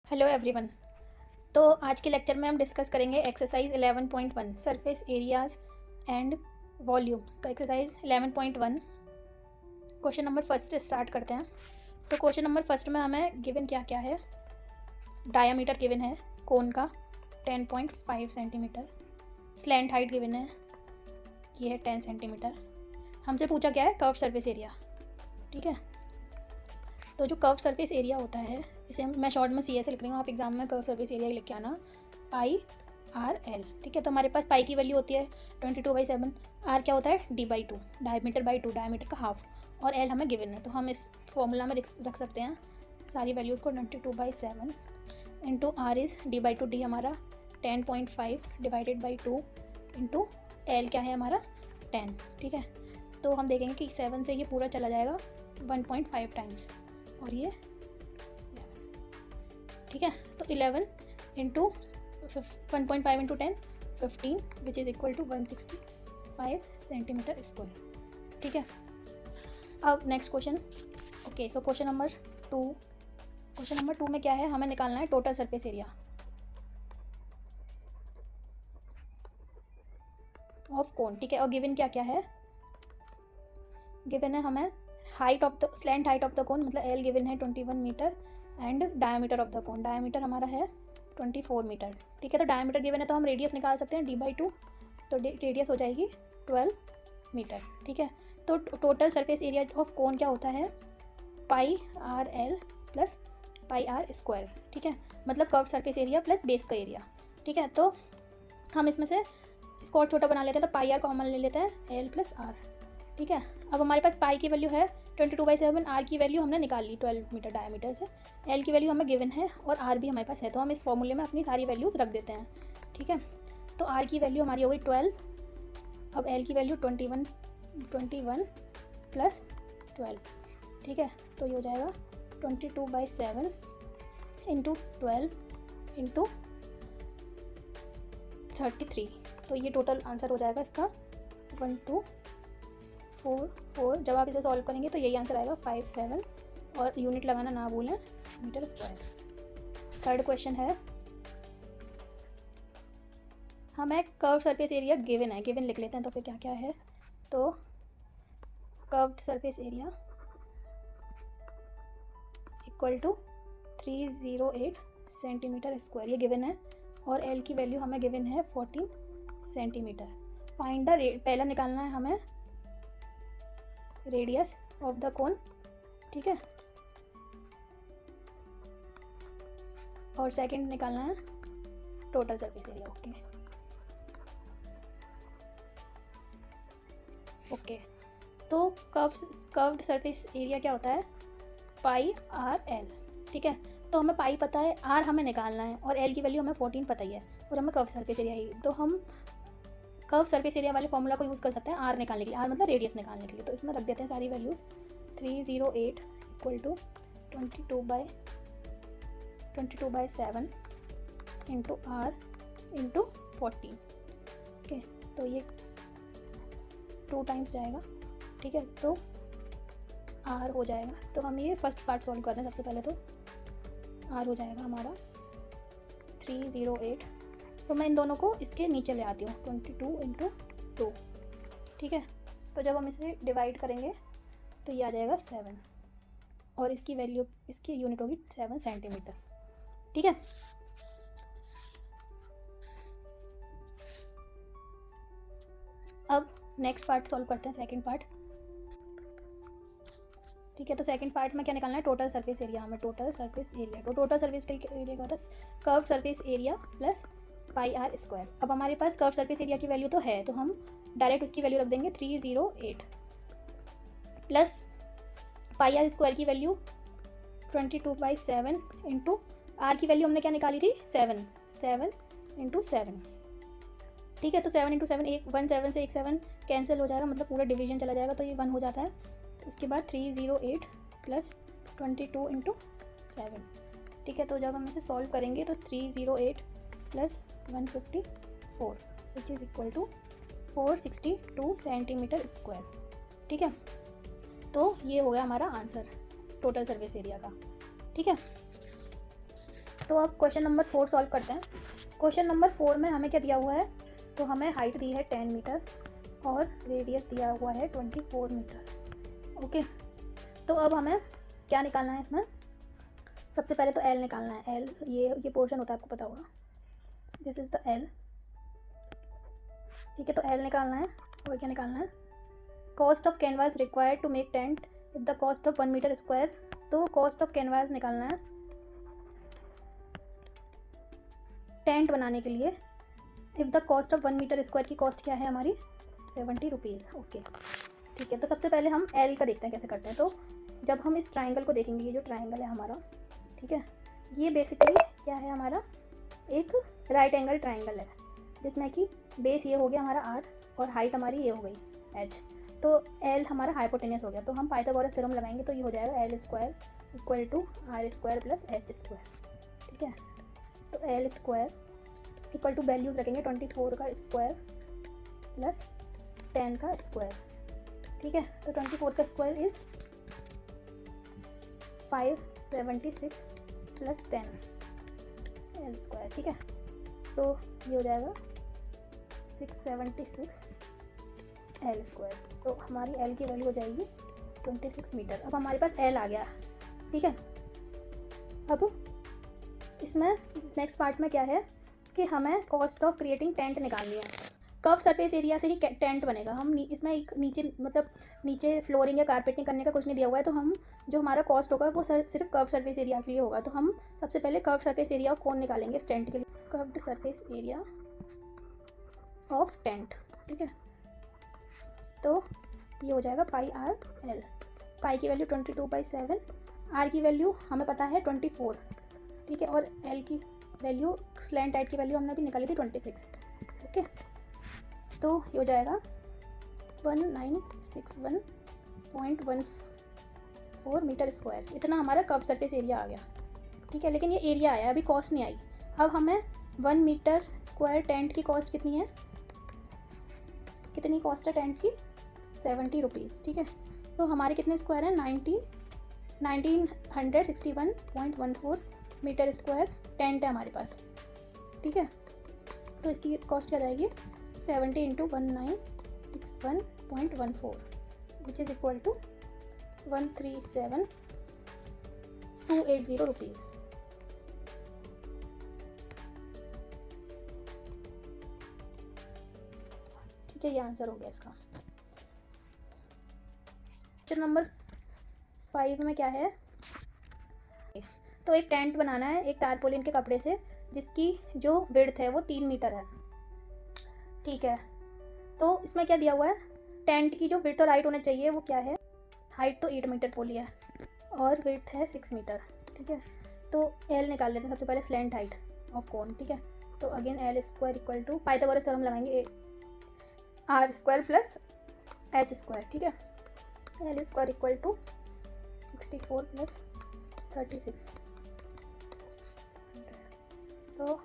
Hello everyone. तो आज के लेक्चर में हम डिस्कस करेंगे exercise 11.1 surface areas and volumes का एक्सरसाइज 11.1। क्वेश्चन नंबर फर्स्ट से स्टार्ट करते हैं। तो क्वेश्चन नंबर फर्स्ट में हमें गिवन क्या क्या है। डायामीटर गिवन है कोन का 10.5 सेंटीमीटर। स्लैंट हाइट गिवन है, ये है 10 सेंटीमीटर। हमसे पूछा क्या है, कर्व सरफेस एरिया। ठीक है, तो जो कर्व सरफेस एरिया होता है इसे मैं शॉर्ट में सी ऐसे लिख रही हूँ, आप एग्जाम में कर्व सरफेस एरिया लिख के आना, पाई आर एल। ठीक है, तो हमारे पास पाई की वैल्यू होती है 22/7। आर क्या होता है, d/2, डायमीटर/2, डायमीटर का हाफ, और एल हमें गिवन है। तो हम इस फॉर्मूला में रख सकते हैं सारी वैल्यूज़ को। 22/7 into are is d/2, D हमारा 10.5 डिवाइडेड बाई 2 इंटू एल क्या है हमारा 10। ठीक है, तो हम देखेंगे कि 7 से ये पूरा चला जाएगा 1.5 टाइम्स, और ये 11। ठीक है, तो 11 into 1.5 into 10 15 which is equal to 165 centimetre square. ठीक है, अब next question. Okay, so question number 2। Question number 2 में क्या है, हमें निकालना है total surface area of cone. ठीक है, और गिवन क्या क्या है, गिवन है हमें height of the slant height of the cone, मतलब एल गिवन है 21 मीटर, and diameter of the cone, diameter हमारा है 24 मीटर। ठीक है, तो डायमीटर गिवन है तो हम रेडियस निकाल सकते हैं d/2, तो रेडियस हो जाएगी 12 मीटर। ठीक है, तो total surface area of cone क्या होता है, pi are l plus pi are square. ठीक है, मतलब curve surface area plus base का एरिया। ठीक है, तो हम इसमें से इसको और छोटा बना लेते हैं, तो पाई आर कॉमन ले लेते हैं, एल प्लस आर। ठीक है, अब हमारे पास पाई की वैल्यू है 22/7, आर की वैल्यू हमने निकाल ली 12 मीटर डायमीटर से, एल की वैल्यू हमें गिवन है और आर भी हमारे पास है, तो हम इस फॉर्मूले में अपनी सारी वैल्यूज़ रख देते हैं। ठीक है, तो आर की वैल्यू हमारी हो गई 12, अब एल की वैल्यू 21 प्लस 12। ठीक है, तो ये हो जाएगा 22/7 इंटू 12 इंटू 33। तो ये टोटल आंसर हो जाएगा इसका 1244। जब आप इसे सॉल्व करेंगे तो यही आंसर आएगा 57, और यूनिट लगाना ना भूलें, मीटर स्क्वायर। थर्ड क्वेश्चन है, हमें कर्व सरफेस एरिया गिवन है, गिवन लिख लेते हैं तो फिर क्या क्या है। तो curved surface area equal to 308 centimetre square, ये गिवन है, और एल की वैल्यू हमें गिवन है 14 सेंटीमीटर। फाइंड द पहला निकालना है हमें रेडियस ऑफ द कोन। ठीक है, और सेकंड निकालना है टोटल सरफेस एरिया। ओके, तो कर्व्ड सरफेस एरिया क्या होता है, पाई आर एल। ठीक है, तो हमें पाई पता है, आर हमें निकालना है, और एल की वैल्यू हमें 14 पता ही है, और हमें कर्व सरफेस एरिया ही, तो हम कर्व सरफेस एरिया वाले फॉर्मूला को यूज़ कर सकते हैं आर निकालने के लिए, आर मतलब रेडियस निकालने के लिए। तो इसमें रख देते हैं सारी values. 308 equal to 22/7 into R into 14। Okay, तो ये 2 टाइम्स जाएगा। ठीक है, तो आर हो जाएगा, तो हम ये फर्स्ट पार्ट सॉल्व कर रहे हैं सबसे पहले। तो आर हो जाएगा हमारा 308, तो मैं इन दोनों को इसके नीचे ले आती हूँ, 22 इंटू 2। ठीक है, तो जब हम इसे डिवाइड करेंगे तो ये आ जाएगा 7, और इसकी वैल्यू, इसकी यूनिट होगी 7 सेंटीमीटर। ठीक है, अब नेक्स्ट पार्ट सॉल्व करते हैं, सेकंड पार्ट। ठीक है, तो सेकंड पार्ट में क्या निकालना है, टोटल सरफेस एरिया। हमें टोटल सरफेस एरिया, तो टोटल सरफेस एरिया का होता है curve surface area plus pi are square. अब हमारे पास कर्व सरफेस एरिया की वैल्यू तो है, तो हम डायरेक्ट उसकी वैल्यू रख देंगे 308 प्लस पाई आर स्क्वायर की वैल्यू 22/7 इंटू आर की वैल्यू हमने क्या निकाली थी, 7 इंटू 7। ठीक है, तो 7 इंटू 7, 1 7 से 1 7 कैंसिल हो जाएगा, मतलब पूरा डिवीजन चला जाएगा, तो ये 1 हो जाता है। उसके बाद 308 प्लस 22 इंटू 7। ठीक है, तो जब हम इसे सॉल्व करेंगे तो 308 plus 154 which is equal to 462 centimetre square. ठीक है, तो ये हो गया हमारा आंसर टोटल सरफेस एरिया का। ठीक है, तो अब क्वेश्चन नंबर 4 सॉल्व करते हैं। क्वेश्चन नंबर 4 में हमें क्या दिया हुआ है, तो हमें हाइट दी है 10 मीटर और रेडियस दिया हुआ है 24 मीटर। ओके, तो अब हमें क्या निकालना है इसमें, सबसे पहले तो एल निकालना है। एल ये पोर्शन होता है, आपको पता होगा, दिस इज़ द एल। ठीक है, तो एल निकालना है। और क्या निकालना है, cost of canvas required to make tent if the cost of 1 metre square. तो कॉस्ट ऑफ कैनवास निकालना है टेंट बनाने के लिए। If the cost of 1 metre square की कॉस्ट क्या है हमारी, 70 रुपीज़। ओके, ठीक है, तो सबसे पहले हम एल का देखते हैं कैसे करते हैं। तो जब हम इस ट्राइंगल को देखेंगे, ये जो ट्राइंगल है हमारा, ठीक है, ये बेसिकली क्या है हमारा, एक राइट एंगल ट्राइंगल है, जिसमें कि बेस ये हो गया हमारा आर और हाइट हमारी ये हो गई एच। तो एल हमारा हाइपोटेनस हो गया। तो हम पाइथागोरस थ्योरम लगाएंगे, तो ये हो जाएगा L square equal to R square plus H square. ठीक है, तो L square equal to values रखेंगे 24 का स्क्वायर प्लस 10 का स्क्वायर। ठीक है, तो 24 का square is 576 plus 10 L square. ठीक है, तो ये हो जाएगा 676 एल स्क्वायर। तो हमारी एल की वैल्यू हो जाएगी 26 मीटर। अब हमारे पास एल आ गया। ठीक है, अब इसमें नेक्स्ट पार्ट में क्या है कि हमें कॉस्ट ऑफ क्रिएटिंग टेंट निकालनी है। कर्व सरफेस एरिया से ही टेंट बनेगा। हम इसमें एक नीचे मतलब नीचे फ्लोरिंग या कारपेटिंग करने का कुछ नहीं दिया हुआ है, तो हम जो हमारा कॉस्ट होगा वो सिर्फ कर्व सरफेस एरिया के लिए होगा। तो हम सबसे पहले कर्व सरफेस एरिया ऑफ कोन निकालेंगे इस टेंट के लिए, curved surface area of tent. ठीक है, तो ये हो जाएगा पाई आर एल। पाई की वैल्यू 22/7, आर की वैल्यू हमें पता है 24। ठीक है, और एल की वैल्यू स्लैंट हाइट की वैल्यू हमने अभी निकाली थी 26। ओके, तो ये हो जाएगा 1961.14 मीटर स्क्वायर। इतना हमारा कर्व सरफेस एरिया आ गया। ठीक है, लेकिन ये एरिया आया, अभी कॉस्ट नहीं आई। अब हमें 1 मीटर स्क्वायर टेंट की कॉस्ट कितनी है, कितनी कॉस्ट है टेंट की, 70 रुपीज़। ठीक है, तो हमारे कितने स्क्वायर हैं, 1961.14 मीटर स्क्वायर टेंट है हमारे पास। ठीक है, तो इसकी कॉस्ट क्या जाएगी, 70 × 1961.14 which is equal to 137,280 rupees. ठीक है, ये आंसर हो गया इसका। क्वेश्चन नंबर 5 में क्या है, तो एक टेंट बनाना है एक टारपोलिन के कपड़े से जिसकी जो विड्थ है वो 3 मीटर है। ठीक है, तो इसमें क्या दिया हुआ है, टेंट की जो विड्थ और हाइट होना चाहिए वो क्या है, हाइट तो 8 मीटर पोली है और विड्थ है 6 मीटर। ठीक है, तो एल निकाल लेते हैं सबसे पहले, स्लैंट हाइट ऑफ कोन। ठीक है, तो again l square equal to Pythagoras theorem लगाएंगे, r square plus H square. ठीक है, एल स्क्वायर इक्वल टू 64 प्लस 36, तो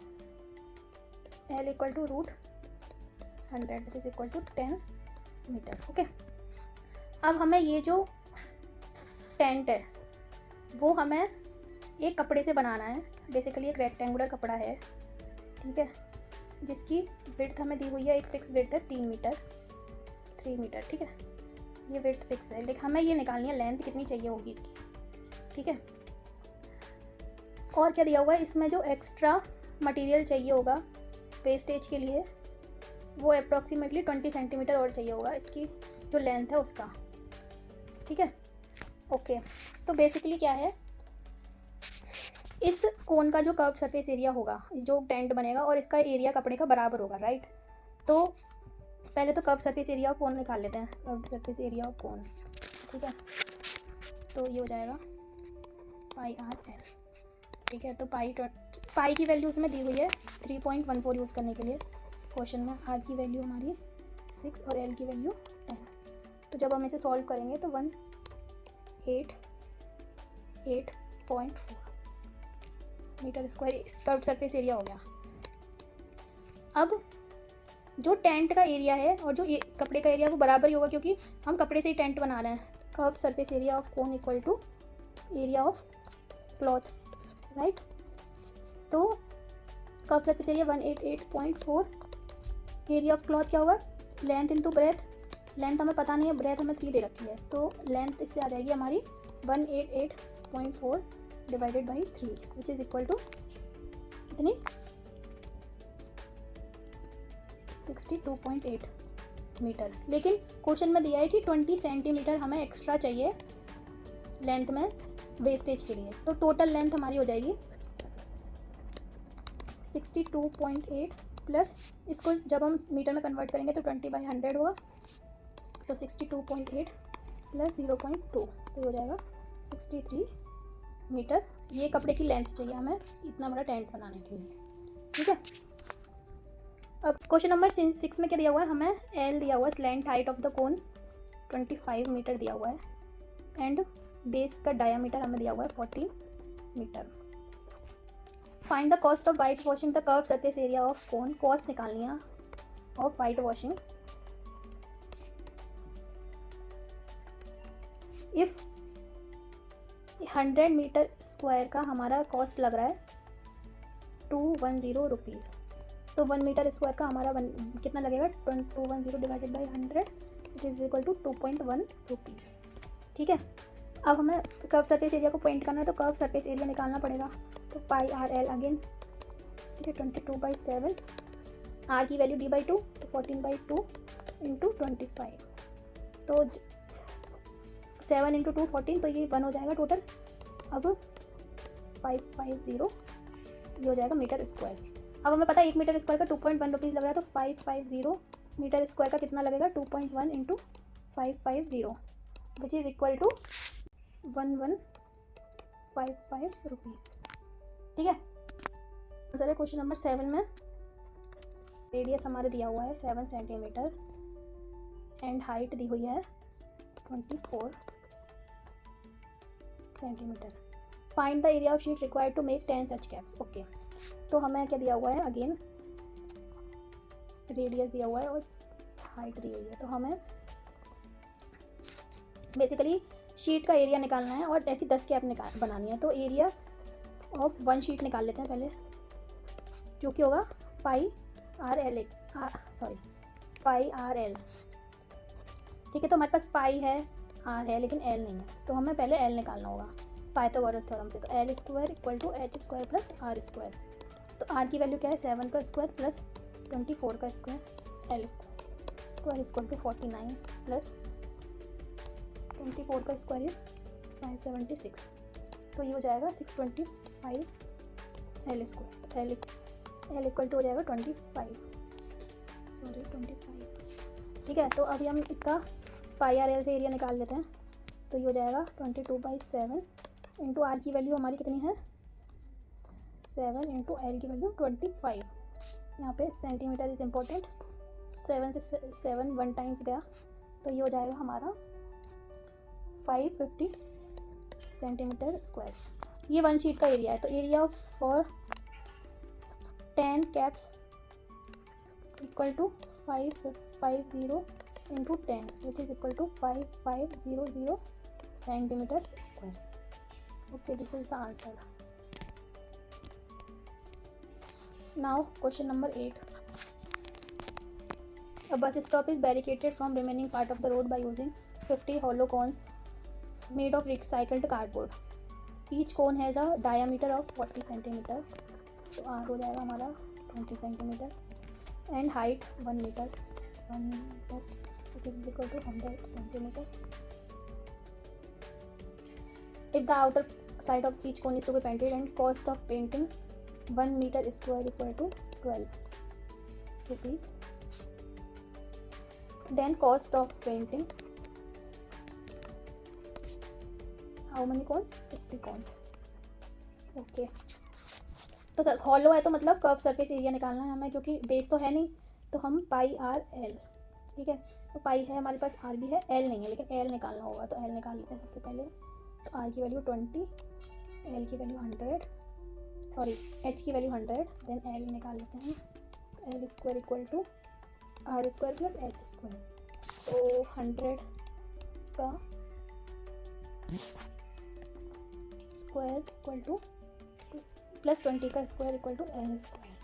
l equal to √100 which is equal to 10 metre. Okay, अब हमें ये जो टेंट है वो हमें एक कपड़े से बनाना है। बेसिकली एक रेक्टेंगुलर कपड़ा है। ठीक है, जिसकी विड्थ हमें दी हुई है, एक फिक्स विड्थ है 3 मीटर। ठीक है, ये विड्थ फिक्स है, लेकिन हमें ये निकालनी है लेंथ कितनी चाहिए होगी इसकी। ठीक है, और क्या दिया हुआ है, इसमें जो एक्स्ट्रा मटेरियल चाहिए होगा वेस्टेज के लिए वो अप्रॉक्सीमेटली 20 सेंटीमीटर और चाहिए होगा इसकी जो लेंथ है उसका। ठीक है, ओके, तो बेसिकली क्या है, इस कोन का जो कर्व सरफेस एरिया होगा, जो टेंट बनेगा, और इसका एरिया कपड़े का बराबर होगा, राइट। तो पहले तो कर्व सरफेस एरिया ऑफ कोन निकाल लेते हैं, curve surface area of cone. ठीक है, तो ये हो जाएगा पाई आर एल। ठीक है, तो पाई की वैल्यू उसमें दी हुई है 3.14 यूज़ करने के लिए क्वेश्चन में। आर की वैल्यू हमारी 6 और एल की वैल्यू 10। तो जब हम इसे सॉल्व करेंगे तो 188.4 metre square curve surface area हो गया। अब जो टेंट का एरिया है और जो कपड़े का एरिया वो बराबर ही होगा, क्योंकि हम कपड़े से ही टेंट बना रहे हैं। Curve surface area of cone equal to area of cloth, right. तो curve surface area 188.4, area of cloth क्या होगा, लेंथ इंटू ब्रेथ, लेंथ हमें पता नहीं है, ब्रेथ हमें 3 दे रखी है, तो लेंथ इससे आ जाएगी हमारी 188.4 divided by 3 which is equal to कितनी 62.8 मीटर। लेकिन क्वेश्चन में दिया है कि 20 सेंटीमीटर हमें एक्स्ट्रा चाहिए लेंथ में वेस्टेज के लिए, तो टोटल लेंथ हमारी हो जाएगी 62.8 प्लस इसको जब हम मीटर में कन्वर्ट करेंगे तो 20/100 होगा, तो 62.8 प्लस 0.2 तो हो जाएगा 63 मीटर। ये कपड़े की लेंथ चाहिए हमें इतना बड़ा टेंट बनाने के लिए, ठीक है। अब क्वेश्चन नंबर 6 में क्या दिया हुआ है, हमें एल दिया हुआ है, slant height of the cone 25 metre दिया हुआ है एंड बेस का डायामीटर हमें दिया हुआ है 40 metre. Find the cost of white washing the curve surface area of cone, cost निकालनी है of white washing. If 100 metre square का हमारा कॉस्ट लग रहा है 210 रुपीज़, तो 1 मीटर स्क्वायर का हमारा कितना लगेगा 210 divided by 100 it is equal to 2.1 rupees, ठीक है। अब हमें कर्व सरफेस एरिया को पॉइंट करना है, तो कर्व सरफेस एरिया निकालना पड़ेगा, तो पाई आर एल अगेन, ठीक है, 22/7, आर की वैल्यू d/2 तो 14/2 इंटू 25, तो 7 इंटू 2 14, तो ये 1 हो जाएगा टोटल। अब 550 ये हो जाएगा मीटर स्क्वायर। अब हमें पता है 1 मीटर स्क्वायर का 2.1 रुपीज़ लग रहा है, तो 550 मीटर स्क्वायर का कितना लगेगा 2.1 into 550 which is equal to 1155 rupees, ठीक है। आंसर है क्वेश्चन नंबर 7 में। रेडियस हमारे दिया हुआ है 7 सेंटीमीटर एंड हाइट दी हुई है 24 centimetre. Find the area of sheet required to make 10 such caps. Okay, तो हमें क्या दिया हुआ है, अगेन रेडियस दिया हुआ है और हाइट दी हुई है, तो हमें बेसिकली शीट का एरिया निकालना है और ऐसी 10 कैप बनानी है। तो एरिया ऑफ 1 शीट निकाल लेते हैं पहले, क्योंकि होगा पाई आर एल, ठीक है। तो हमारे पास पाई है, आर है, लेकिन एल नहीं है, तो हमें पहले एल निकालना होगा पाइथागोरस थ्योरम से। तो L square equal to H square plus R square, तो आर की वैल्यू क्या है 7 का स्क्वायर प्लस 24 का square, L square equal to 49 plus 24 का स्क्वायर 576, तो ये हो जाएगा 625 L square, L equal to हो जाएगा 25, ठीक है। तो अभी हम इसका पाई आर एल से एरिया निकाल लेते हैं, तो ये हो जाएगा 22/7 इंटू आर की वैल्यू हमारी कितनी है 7 इंटू एल की वैल्यू 25। यहाँ पे सेंटीमीटर इज़ इम्पोर्टेंट, 7 से 7 1 टाइम्स गया, तो ये हो जाएगा हमारा 550 सेंटीमीटर स्क्वायर। ये 1 शीट का एरिया है, तो area for 10 caps equal to 550 into 10 which is equal to 5500 centimetre square. Okay, this is the answer. Now question number 8, a bus stop is barricaded from remaining part of the road by using 50 hollow cones made of recycled cardboard. Each cone has a diameter of 40 centimeter, तो R हो जाएगा हमारा 20 centimeter and height 1 meter which is equal to 100 centimeter. If the outer side of each cone is to be painted and cost of painting 1 meter square equal to 12 rupees, then cost of painting how many cones 50 cones. Okay, तो sir hollow है तो मतलब curve surface area निकालना है हमें, क्योंकि base तो है नहीं, तो हम पाई आर एल, ठीक है। तो पाई है हमारे पास, आर भी है, एल नहीं है, लेकिन एल निकालना होगा, तो एल निकाल लेते हैं सबसे पहले। तो आर की वैल्यू 20, एल की वैल्यू 100, सॉरी एच की वैल्यू 100, देन एल निकाल लेते हैं। L square equal to R square plus H square, तो 100 का स्क्वायर इक्वल टू प्लस 20 का square equal to L square,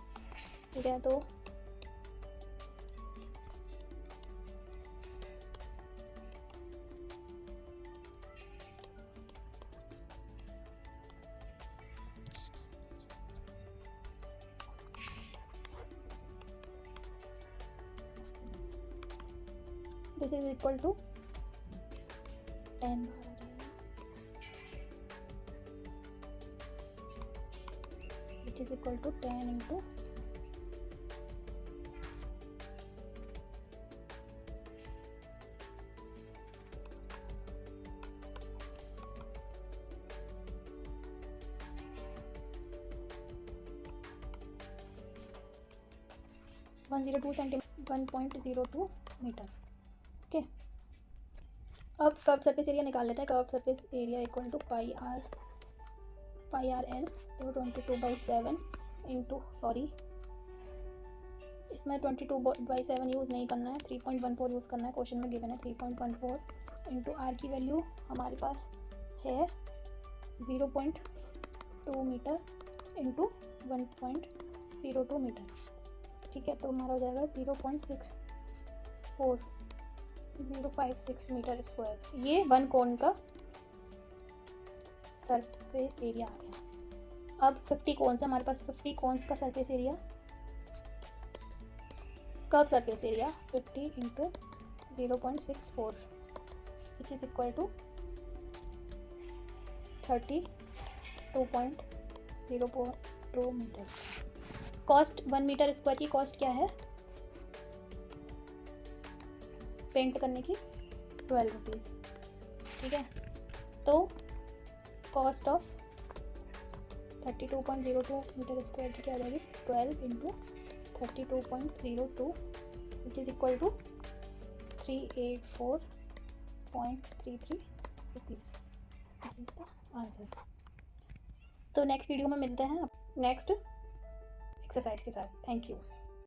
ठीक है। तो this is equal to 10 which is equal to 10 into 102 centimetre 1.02 metre, okay. अब कर्व सरफेस एरिया निकाल लेते हैं। Curve surface area equal to pi are L, तो 22/7 into, sorry इसमें 22/7 यूज़ नहीं करना है, 3.14 यूज़ करना है, क्वेश्चन में गिवन है 3.14 इंटू आर की वैल्यू हमारे पास है 0.2 मीटर इंटू 1.02 मीटर, ठीक है। तो हमारा हो जाएगा 0.056 मीटर स्क्वायर। ये वन कोन का सरफेस एरिया आ गया। अब 50 कोन्स है हमारे पास, 50 कोन्स का surface area, curve surface area 50 into 0.64 which is equal to 32.042 metre. Cost 1 metre square की कॉस्ट क्या है पेंट करने की? 12 रुपीज़, ठीक है। तो कॉस्ट ऑफ 32.02 मीटर स्क्वायर की क्या आ जाएगी? 12 into 32.02 which is equal to 384.33 rupees. This is the answer. तो नेक्स्ट वीडियो में मिलते हैं नेक्स्ट एक्सरसाइज के साथ। Thank you.